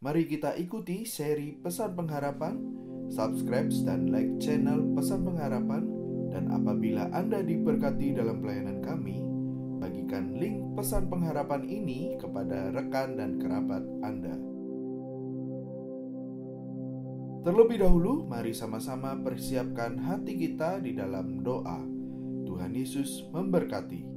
Mari kita ikuti seri Pesan Pengharapan. Subscribe dan like channel Pesan Pengharapan. Dan apabila Anda diberkati dalam pelayanan kami, bagikan link Pesan Pengharapan ini kepada rekan dan kerabat Anda. Terlebih dahulu, mari sama-sama persiapkan hati kita di dalam doa. Tuhan Yesus memberkati.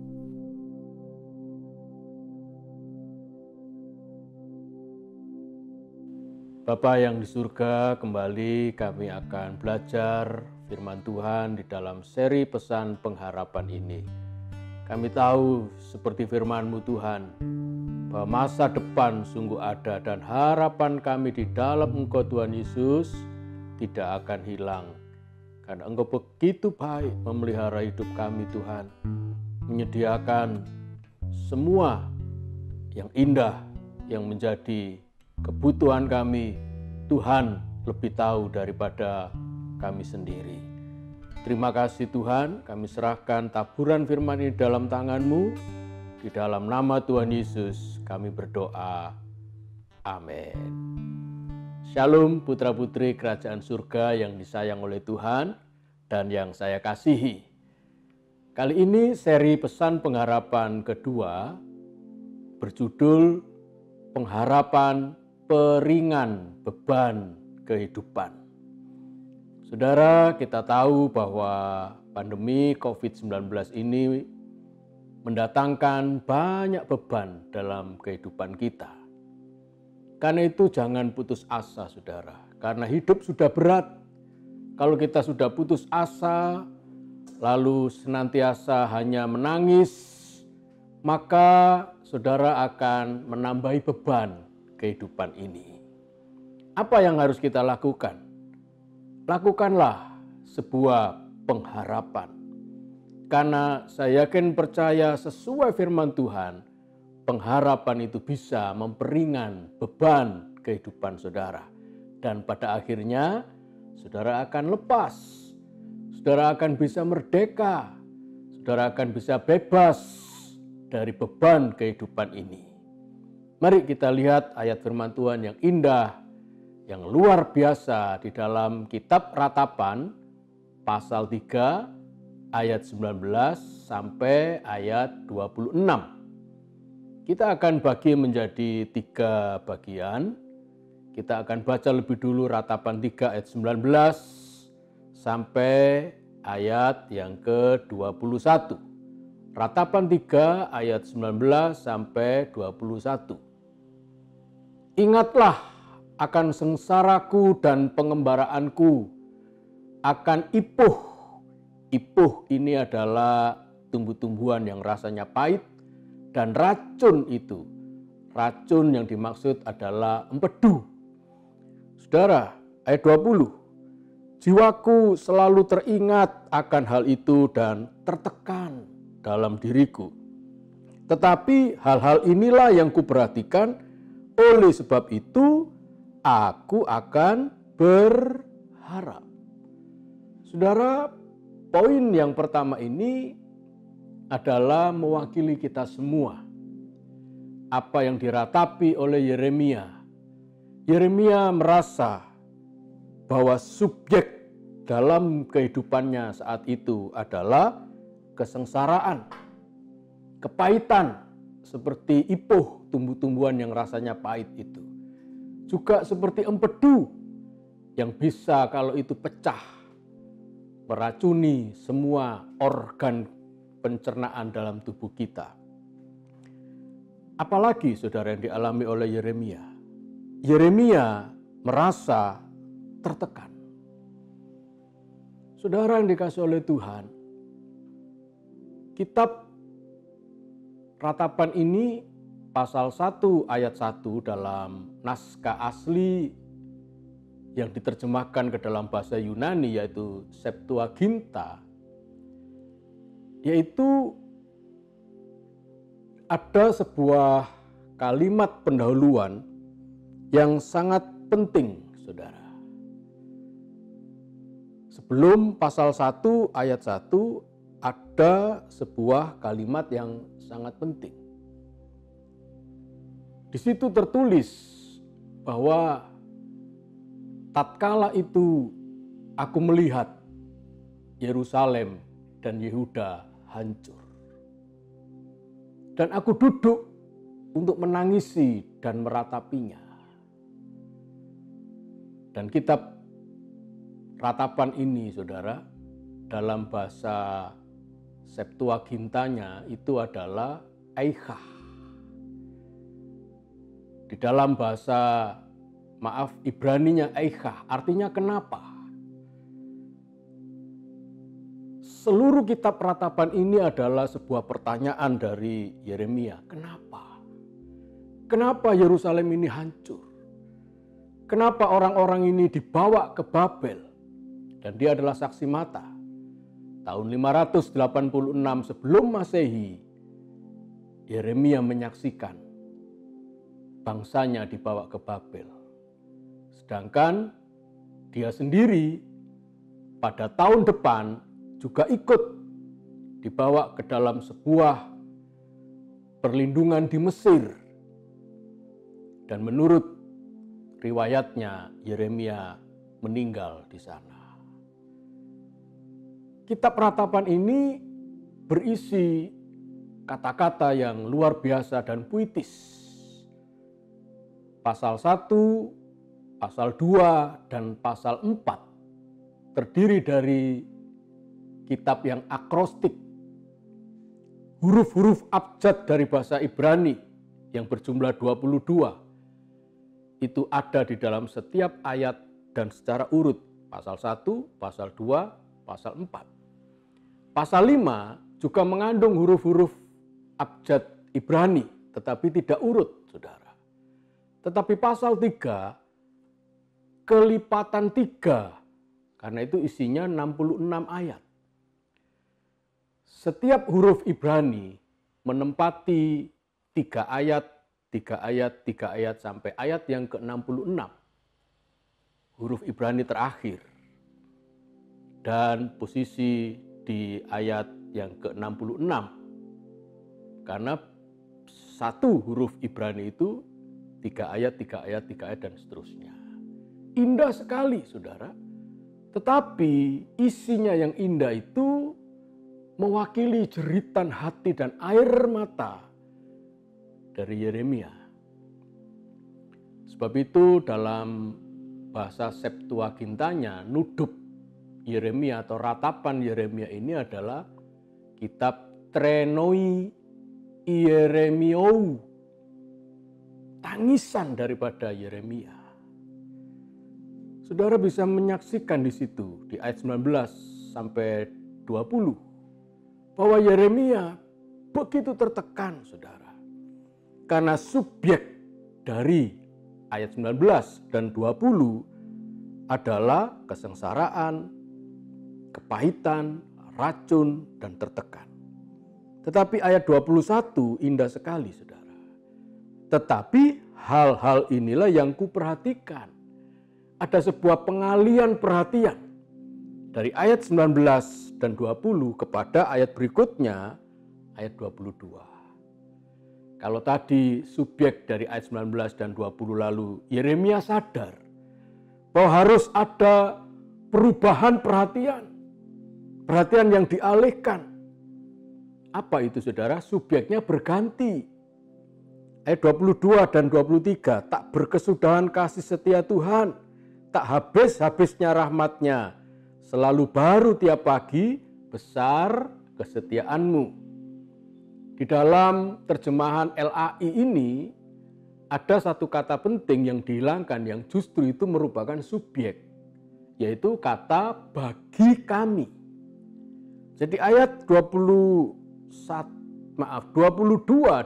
Bapa yang di surga, kembali kami akan belajar firman Tuhan di dalam seri Pesan Pengharapan ini. Kami tahu seperti firman-Mu Tuhan, bahwa masa depan sungguh ada dan harapan kami di dalam Engkau Tuhan Yesus tidak akan hilang. Karena Engkau begitu baik memelihara hidup kami Tuhan, menyediakan semua yang indah yang menjadi kebutuhan kami. Tuhan lebih tahu daripada kami sendiri. Terima kasih Tuhan, kami serahkan taburan firman ini dalam tangan-Mu. Di dalam nama Tuhan Yesus kami berdoa. Amin. Shalom putra-putri kerajaan surga yang disayang oleh Tuhan dan yang saya kasihi. Kali ini seri Pesan Pengharapan kedua berjudul Pengharapan Peringan Beban Kehidupan. Saudara, kita tahu bahwa pandemi COVID-19 ini mendatangkan banyak beban dalam kehidupan kita. Karena itu jangan putus asa, saudara. Karena hidup sudah berat. Kalau kita sudah putus asa, lalu senantiasa hanya menangis, maka saudara akan menambahi beban kehidupan ini. Apa yang harus kita lakukan? Lakukanlah sebuah pengharapan. Karena saya yakin percaya sesuai firman Tuhan, pengharapan itu bisa memperingan beban kehidupan saudara. Dan pada akhirnya saudara akan lepas, saudara akan bisa merdeka, saudara akan bisa bebas dari beban kehidupan ini. Mari kita lihat ayat firman Tuhan yang indah, yang luar biasa di dalam kitab Ratapan pasal 3 ayat 19 sampai ayat 26. Kita akan bagi menjadi 3 bagian. Kita akan baca lebih dulu Ratapan 3 ayat 19 sampai ayat yang ke-21. Ratapan 3 ayat 19 sampai 21. Ingatlah akan sengsaraku dan pengembaraanku, akan ipuh. Ipuh ini adalah tumbuh-tumbuhan yang rasanya pahit, dan racun itu, racun yang dimaksud adalah empedu. Saudara, ayat 20. Jiwaku selalu teringat akan hal itu dan tertekan dalam diriku. Tetapi hal-hal inilah yang kuperhatikan, oleh sebab itu aku akan berharap. Saudara, poin yang pertama ini adalah mewakili kita semua. Apa yang diratapi oleh Yeremia. Yeremia merasa bahwa subjek dalam kehidupannya saat itu adalah kesengsaraan, kepahitan, seperti ipuh, tumbuh-tumbuhan yang rasanya pahit itu. Juga seperti empedu yang bisa kalau itu pecah meracuni semua organ pencernaan dalam tubuh kita. Apalagi saudara yang dialami oleh Yeremia. Yeremia merasa tertekan. Saudara yang dikasih oleh Tuhan, kitab Ratapan ini pasal 1 ayat 1 dalam naskah asli yang diterjemahkan ke dalam bahasa Yunani yaitu Septuaginta, yaitu ada sebuah kalimat pendahuluan yang sangat penting, saudara. Sebelum pasal 1 ayat 1 ada sebuah kalimat yang sangat penting. Di situ tertulis bahwa tatkala itu aku melihat Yerusalem dan Yehuda hancur. Dan aku duduk untuk menangisi dan meratapinya. Dan kitab ratapan ini, saudara, dalam bahasa Septuagintanya itu adalah Eicha. Di dalam bahasa Ibraninya Eicha, artinya kenapa? Seluruh kitab ratapan ini adalah sebuah pertanyaan dari Yeremia. Kenapa? Kenapa Yerusalem ini hancur? Kenapa orang-orang ini dibawa ke Babel? Dan dia adalah saksi mata. Tahun 586 sebelum Masehi, Yeremia menyaksikan bangsanya dibawa ke Babel. Sedangkan dia sendiri pada tahun depan juga ikut dibawa ke dalam sebuah perlindungan di Mesir. Dan menurut riwayatnya, Yeremia meninggal di sana. Kitab ratapan ini berisi kata-kata yang luar biasa dan puitis. Pasal 1, pasal 2, dan pasal 4 terdiri dari kitab yang akrostik. Huruf-huruf abjad dari bahasa Ibrani yang berjumlah 22 itu ada di dalam setiap ayat dan secara urut. Pasal 1, pasal 2, pasal 4. Pasal 5 juga mengandung huruf-huruf abjad Ibrani, tetapi tidak urut, saudara. Tetapi pasal 3, kelipatan 3, karena itu isinya 66 ayat. Setiap huruf Ibrani menempati 3 ayat, 3 ayat, 3 ayat, sampai ayat yang ke-66. Huruf Ibrani terakhir. Dan posisi di ayat yang ke-66. Karena satu huruf Ibrani itu 3 ayat, 3 ayat, 3 ayat, dan seterusnya. Indah sekali, saudara. Tetapi isinya yang indah itu mewakili jeritan hati dan air mata dari Yeremia. Sebab itu dalam bahasa Septuagintanya, nudup Yeremia atau ratapan Yeremia ini adalah kitab Trenoi Yeremiou, tangisan daripada Yeremia. Saudara bisa menyaksikan di situ di ayat 19 sampai 20 bahwa Yeremia begitu tertekan, saudara. Karena subjek dari ayat 19 dan 20 adalah kesengsaraan, kepahitan, racun, dan tertekan. Tetapi ayat 21 indah sekali, saudara. Tetapi hal-hal inilah yang kuperhatikan. Ada sebuah pengalian perhatian dari ayat 19 dan 20 kepada ayat berikutnya, ayat 22. Kalau tadi subjek dari ayat 19 dan 20 lalu, Yeremia sadar bahwa harus ada perubahan perhatian. Perhatian yang dialihkan. Apa itu, saudara? Subjeknya berganti. Ayat 22 dan 23, tak berkesudahan kasih setia Tuhan, tak habis-habisnya rahmatnya, selalu baru tiap pagi, besar kesetiaanmu. Di dalam terjemahan LAI ini, ada satu kata penting yang dihilangkan yang justru itu merupakan subjek, yaitu kata bagi kami. Jadi ayat 22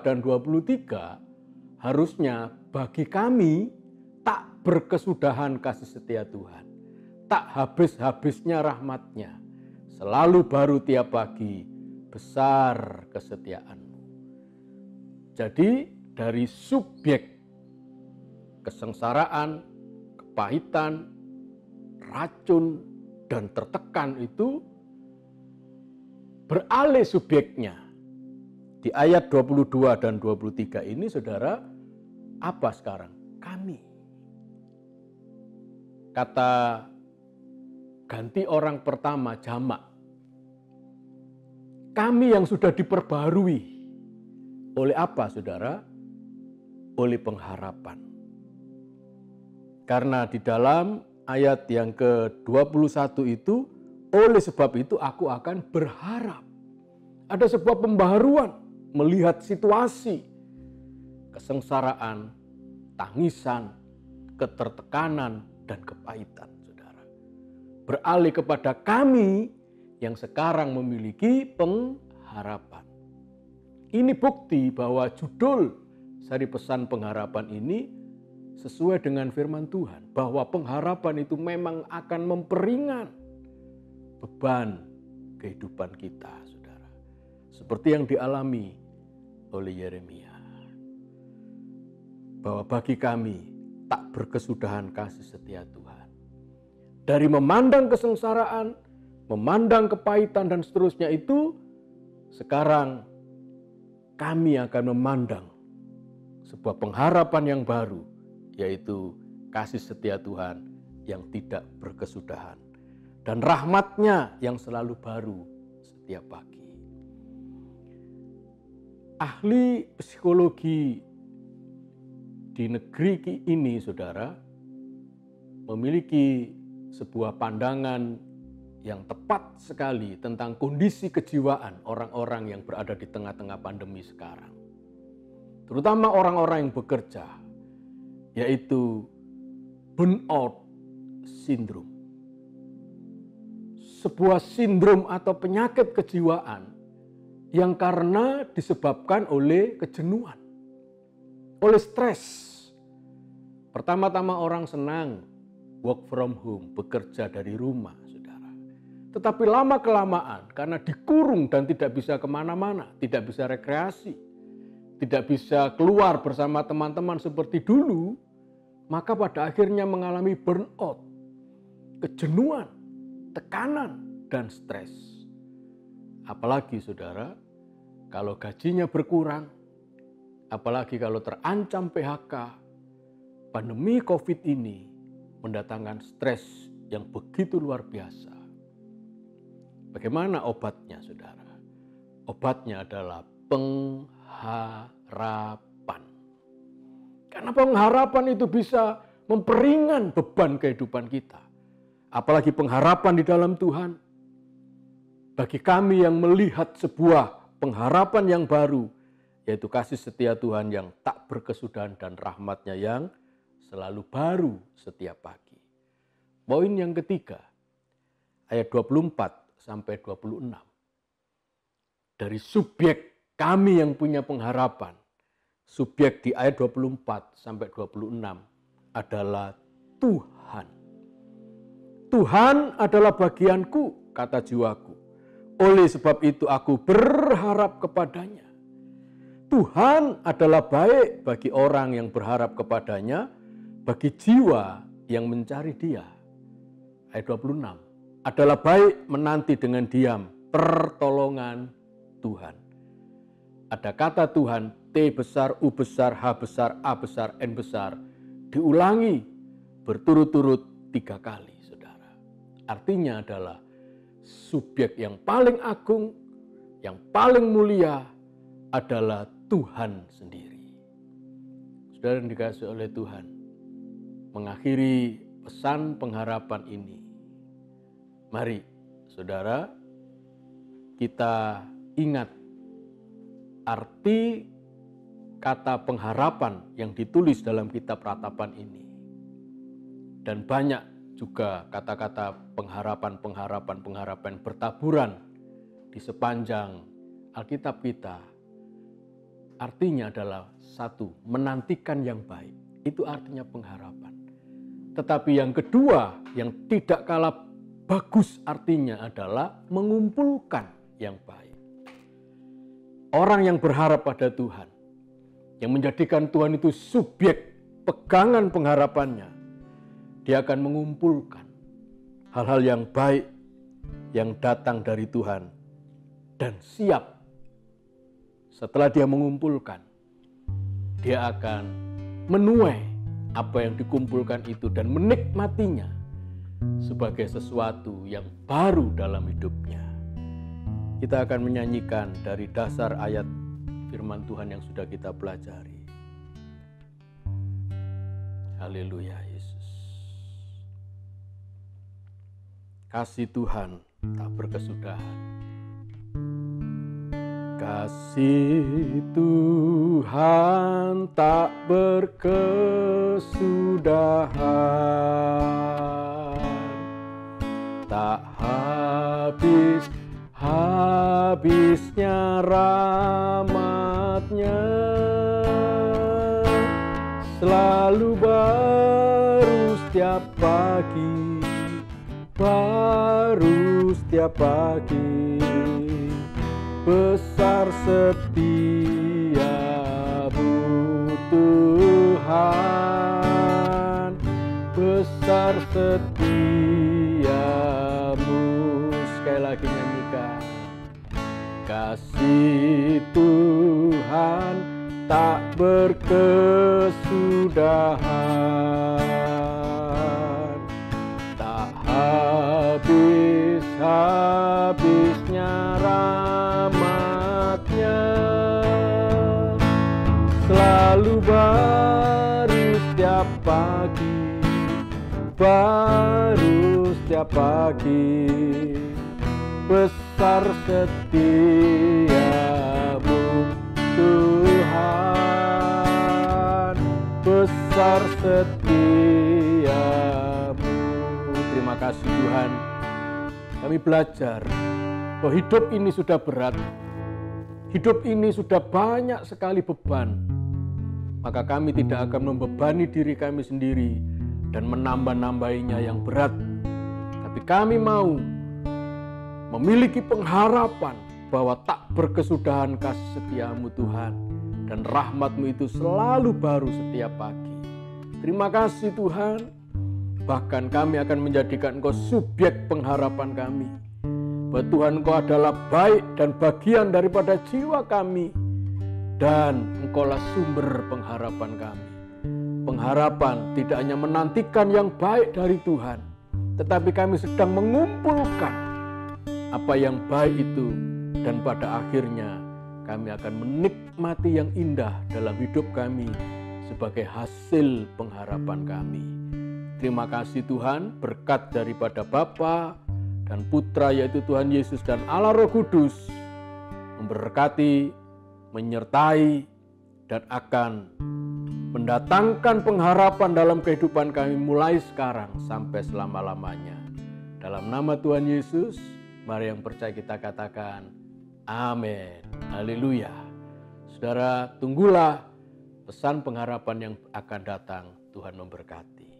dan 23 harusnya bagi kami tak berkesudahan kasih setia Tuhan, tak habis-habisnya rahmatnya, selalu baru tiap pagi, besar kesetiaanmu. Jadi dari subjek kesengsaraan, kepahitan, racun, dan tertekan itu beralih subjeknya. Di ayat 22 dan 23 ini, saudara, apa sekarang? Kami. kata ganti orang pertama jamak. Kami yang sudah diperbarui oleh apa, saudara? Oleh pengharapan. Karena di dalam ayat yang ke-21 itu, oleh sebab itu aku akan berharap. Ada sebuah pembaharuan melihat situasi, kesengsaraan, tangisan, ketertekanan, dan kepahitan, saudara. Beralih kepada kami yang sekarang memiliki pengharapan. Ini bukti bahwa judul seri pesan pengharapan ini sesuai dengan firman Tuhan, bahwa pengharapan itu memang akan memperingan beban kehidupan kita, saudara. Seperti yang dialami oleh Yeremia. Bahwa bagi kami tak berkesudahan kasih setia Tuhan. Dari memandang kesengsaraan, memandang kepahitan dan seterusnya itu, sekarang kami akan memandang sebuah pengharapan yang baru, yaitu kasih setia Tuhan yang tidak berkesudahan. Dan rahmat-Nya yang selalu baru setiap pagi. Ahli psikologi di negeri ini, saudara, memiliki sebuah pandangan yang tepat sekali tentang kondisi kejiwaan orang-orang yang berada di tengah-tengah pandemi sekarang. Terutama orang-orang yang bekerja, yaitu burnout syndrome. Sebuah sindrom atau penyakit kejiwaan yang karena disebabkan oleh kejenuhan, oleh stres. Pertama-tama orang senang work from home, bekerja dari rumah, saudara. Tetapi lama-kelamaan karena dikurung dan tidak bisa kemana-mana, tidak bisa rekreasi, tidak bisa keluar bersama teman-teman seperti dulu, maka pada akhirnya mengalami burnout, kejenuhan, tekanan, dan stres. Apalagi, saudara, kalau gajinya berkurang, apalagi kalau terancam PHK, pandemi COVID ini mendatangkan stres yang begitu luar biasa. Bagaimana obatnya, saudara? Obatnya adalah pengharapan. Karena pengharapan itu bisa memperingan beban kehidupan kita. Apalagi pengharapan di dalam Tuhan. Bagi kami yang melihat sebuah pengharapan yang baru, yaitu kasih setia Tuhan yang tak berkesudahan dan rahmat-Nya yang selalu baru setiap pagi. Poin yang ketiga, ayat 24 sampai 26. Dari subjek kami yang punya pengharapan, subjek di ayat 24 sampai 26 adalah Tuhan. Tuhan adalah bagianku, kata jiwaku. Oleh sebab itu aku berharap kepadanya. Tuhan adalah baik bagi orang yang berharap kepadanya, bagi jiwa yang mencari Dia. Ayat 26. Adalah baik menanti dengan diam pertolongan Tuhan. Ada kata Tuhan, T besar, U besar, H besar, A besar, N besar, diulangi berturut-turut 3 kali, saudara. Artinya adalah subjek yang paling agung, yang paling mulia adalah Tuhan sendiri. Saudara yang dikasihi oleh Tuhan, mengakhiri pesan pengharapan ini, mari saudara kita ingat arti kata pengharapan yang ditulis dalam kitab Ratapan ini. Dan banyak juga kata-kata pengharapan bertaburan di sepanjang Alkitab kita. Artinya adalah satu, menantikan yang baik. Itu artinya pengharapan. Tetapi yang kedua, yang tidak kalah bagus artinya adalah mengumpulkan yang baik. Orang yang berharap pada Tuhan, yang menjadikan Tuhan itu subjek pegangan pengharapannya, dia akan mengumpulkan hal-hal yang baik yang datang dari Tuhan dan siap. Setelah dia mengumpulkan, dia akan menuai apa yang dikumpulkan itu dan menikmatinya sebagai sesuatu yang baru dalam hidupnya. Kita akan menyanyikan dari dasar ayat firman Tuhan yang sudah kita pelajari. Haleluya Yesus. Kasih Tuhan tak berkesudahan. Kasih Tuhan tak berkesudahan, tak habisnya rahmat-Nya, selalu baru setiap pagi, baru setiap pagi. Besar setiamu Tuhan, besar setiamu. Sekali lagi nyanyikan. Kasih Tuhan tak berkesudahan, tak habisnya rahmat-Nya, selalu baru setiap pagi, baru setiap pagi. Besar setiamu Tuhan, besar setiamu. Terima kasih Tuhan, kami belajar bahwa hidup ini sudah berat, hidup ini sudah banyak sekali beban, maka kami tidak akan membebani diri kami sendiri dan menambah-nambahinya yang berat. Tapi kami mau memiliki pengharapan bahwa tak berkesudahan kasih setiamu Tuhan, dan rahmat-Mu itu selalu baru setiap pagi. Terima kasih Tuhan, bahkan kami akan menjadikan Engkau subjek pengharapan kami, bahwa Tuhan Engkau adalah baik dan bagian daripada jiwa kami, dan Engkaulah sumber pengharapan kami. Pengharapan tidak hanya menantikan yang baik dari Tuhan, tetapi kami sedang mengumpulkan apa yang baik itu, dan pada akhirnya kami akan menikmati yang indah dalam hidup kami sebagai hasil pengharapan kami. Terima kasih Tuhan, berkat daripada Bapa dan Putra yaitu Tuhan Yesus dan Allah Roh Kudus memberkati, menyertai, dan akan mendatangkan pengharapan dalam kehidupan kami mulai sekarang sampai selama-lamanya. Dalam nama Tuhan Yesus, mari yang percaya kita katakan amin. Haleluya. Saudara, tunggulah pesan pengharapan yang akan datang. Tuhan memberkati.